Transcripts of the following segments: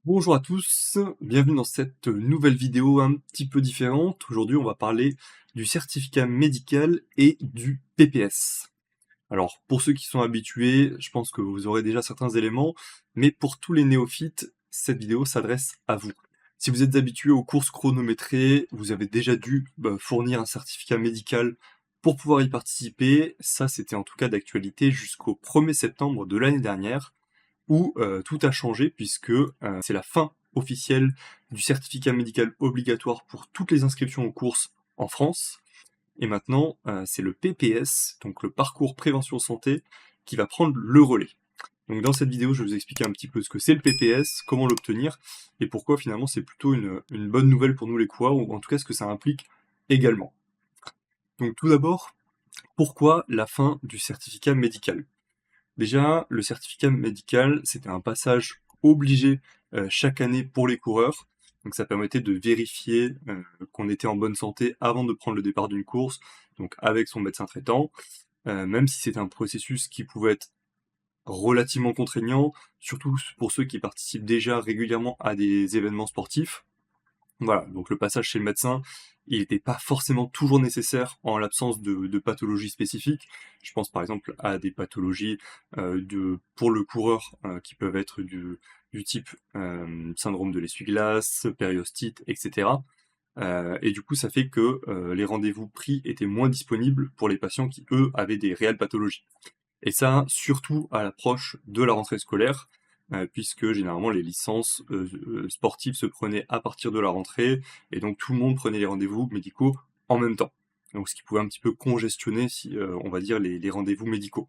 Bonjour à tous, bienvenue dans cette nouvelle vidéo un petit peu différente. Aujourd'hui, on va parler du certificat médical et du PPS. Alors, pour ceux qui sont habitués, je pense que vous aurez déjà certains éléments, mais pour tous les néophytes, cette vidéo s'adresse à vous. Si vous êtes habitué aux courses chronométrées, vous avez déjà dû fournir un certificat médical pour pouvoir y participer. Ça, c'était en tout cas d'actualité jusqu'au 1er septembre de l'année dernière où tout a changé puisque c'est la fin officielle du certificat médical obligatoire pour toutes les inscriptions aux courses en France. Et maintenant, c'est le PPS, donc le parcours prévention santé, qui va prendre le relais. Donc dans cette vidéo, je vais vous expliquer un petit peu ce que c'est le PPS, comment l'obtenir, et pourquoi finalement c'est plutôt une bonne nouvelle pour nous les coureurs, ou en tout cas ce que ça implique également. Donc tout d'abord, pourquoi la fin du certificat médical? Déjà, le certificat médical, c'était un passage obligé chaque année pour les coureurs. Donc ça permettait de vérifier qu'on était en bonne santé avant de prendre le départ d'une course, donc avec son médecin traitant, même si c'était un processus qui pouvait être relativement contraignant, surtout pour ceux qui participent déjà régulièrement à des événements sportifs. Voilà, donc le passage chez le médecin, il n'était pas forcément toujours nécessaire en l'absence de pathologies spécifiques. Je pense par exemple à des pathologies pour le coureur qui peuvent être du type syndrome de l'essuie-glace, périostite, etc. Et du coup, ça fait que les rendez-vous pris étaient moins disponibles pour les patients qui, eux, avaient des réelles pathologies. Et ça, surtout à l'approche de la rentrée scolaire, puisque généralement les licences sportives se prenaient à partir de la rentrée, et donc tout le monde prenait les rendez-vous médicaux en même temps. Donc ce qui pouvait un petit peu congestionner, on va dire, les rendez-vous médicaux.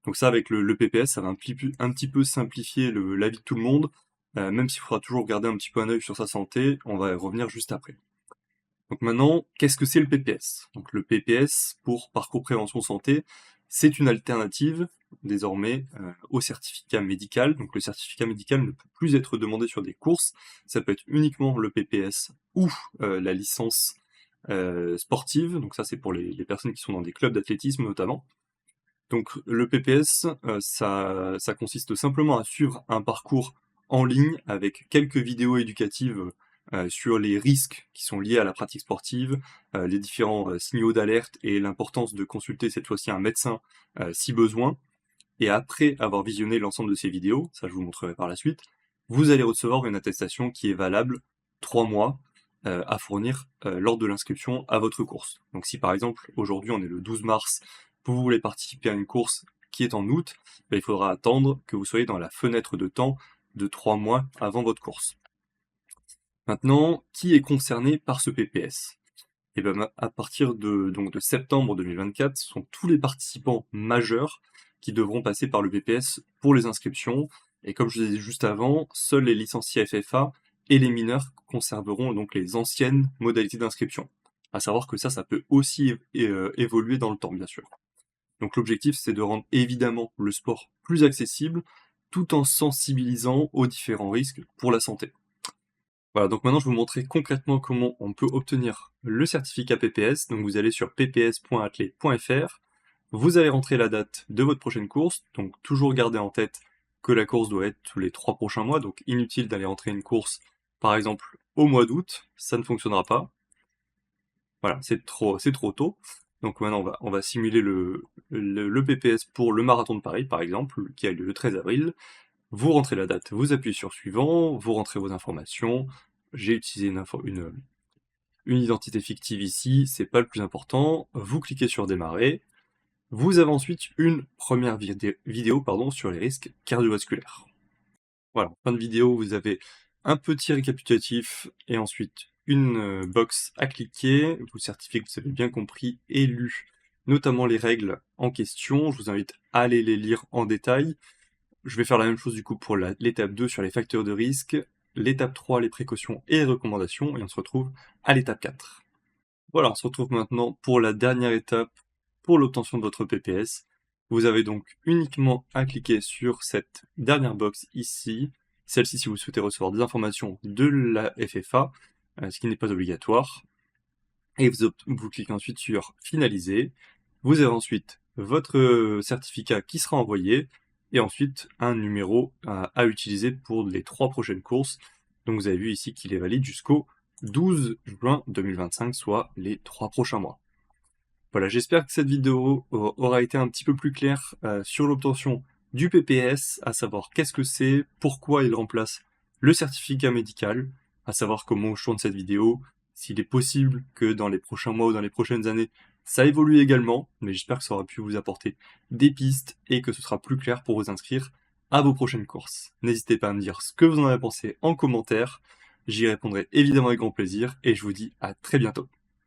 Donc ça, avec le PPS, ça va un petit peu simplifier la vie de tout le monde, même s'il faudra toujours garder un petit peu un œil sur sa santé, on va y revenir juste après. Donc maintenant, qu'est-ce que c'est le PPS? Donc le PPS, pour Parcours Prévention Santé, c'est une alternative désormais au certificat médical. Donc le certificat médical ne peut plus être demandé sur des courses, ça peut être uniquement le PPS ou la licence sportive. Donc ça, c'est pour les personnes qui sont dans des clubs d'athlétisme notamment. Donc le PPS, ça consiste simplement à suivre un parcours en ligne avec quelques vidéos éducatives sur les risques qui sont liés à la pratique sportive, les différents signaux d'alerte et l'importance de consulter cette fois-ci un médecin si besoin. Et après avoir visionné l'ensemble de ces vidéos, ça je vous montrerai par la suite, vous allez recevoir une attestation qui est valable 3 mois à fournir lors de l'inscription à votre course. Donc si par exemple aujourd'hui on est le 12 mars, vous voulez participer à une course qui est en août, ben, il faudra attendre que vous soyez dans la fenêtre de temps de 3 mois avant votre course. Maintenant, qui est concerné par ce PPS? Et ben, à partir de septembre 2024, ce sont tous les participants majeurs qui devront passer par le PPS pour les inscriptions. Et comme je vous ai dit juste avant, seuls les licenciés FFA et les mineurs conserveront donc les anciennes modalités d'inscription. À savoir que ça peut aussi évoluer dans le temps, bien sûr. Donc l'objectif, c'est de rendre évidemment le sport plus accessible, tout en sensibilisant aux différents risques pour la santé. Voilà, donc maintenant je vais vous montrer concrètement comment on peut obtenir le certificat PPS. Donc vous allez sur pps.athlé.fr, vous allez rentrer la date de votre prochaine course, donc toujours garder en tête que la course doit être tous les 3 prochains mois, donc inutile d'aller rentrer une course par exemple au mois d'août, ça ne fonctionnera pas. Voilà, c'est trop tôt. Donc maintenant on va simuler le PPS pour le marathon de Paris par exemple, qui a lieu le 13 avril. Vous rentrez la date, vous appuyez sur suivant, vous rentrez vos informations. J'ai utilisé une identité fictive ici, c'est pas le plus important. Vous cliquez sur démarrer. Vous avez ensuite une première vidéo sur les risques cardiovasculaires. Voilà, en fin de vidéo, vous avez un petit récapitulatif et ensuite une box à cliquer. Vous certifiez que vous avez bien compris et lu notamment les règles en question. Je vous invite à aller les lire en détail. Je vais faire la même chose du coup pour l'étape 2 sur les facteurs de risque, l'étape 3 les précautions et les recommandations, et on se retrouve à l'étape 4. Voilà, on se retrouve maintenant pour la dernière étape pour l'obtention de votre PPS. Vous avez donc uniquement à cliquer sur cette dernière box ici, celle-ci si vous souhaitez recevoir des informations de la FFA, ce qui n'est pas obligatoire, et vous cliquez ensuite sur finaliser. Vous avez ensuite votre certificat qui sera envoyé. et ensuite un numéro à utiliser pour les 3 prochaines courses. Donc vous avez vu ici qu'il est valide jusqu'au 12 juin 2025, soit les 3 prochains mois. Voilà, j'espère que cette vidéo aura été un petit peu plus claire sur l'obtention du PPS, à savoir qu'est-ce que c'est, pourquoi il remplace le certificat médical, à savoir comment je tourne cette vidéo, s'il est possible que dans les prochains mois ou dans les prochaines années, ça évolue également, mais j'espère que ça aura pu vous apporter des pistes et que ce sera plus clair pour vous inscrire à vos prochaines courses. N'hésitez pas à me dire ce que vous en avez pensé en commentaire, j'y répondrai évidemment avec grand plaisir et je vous dis à très bientôt.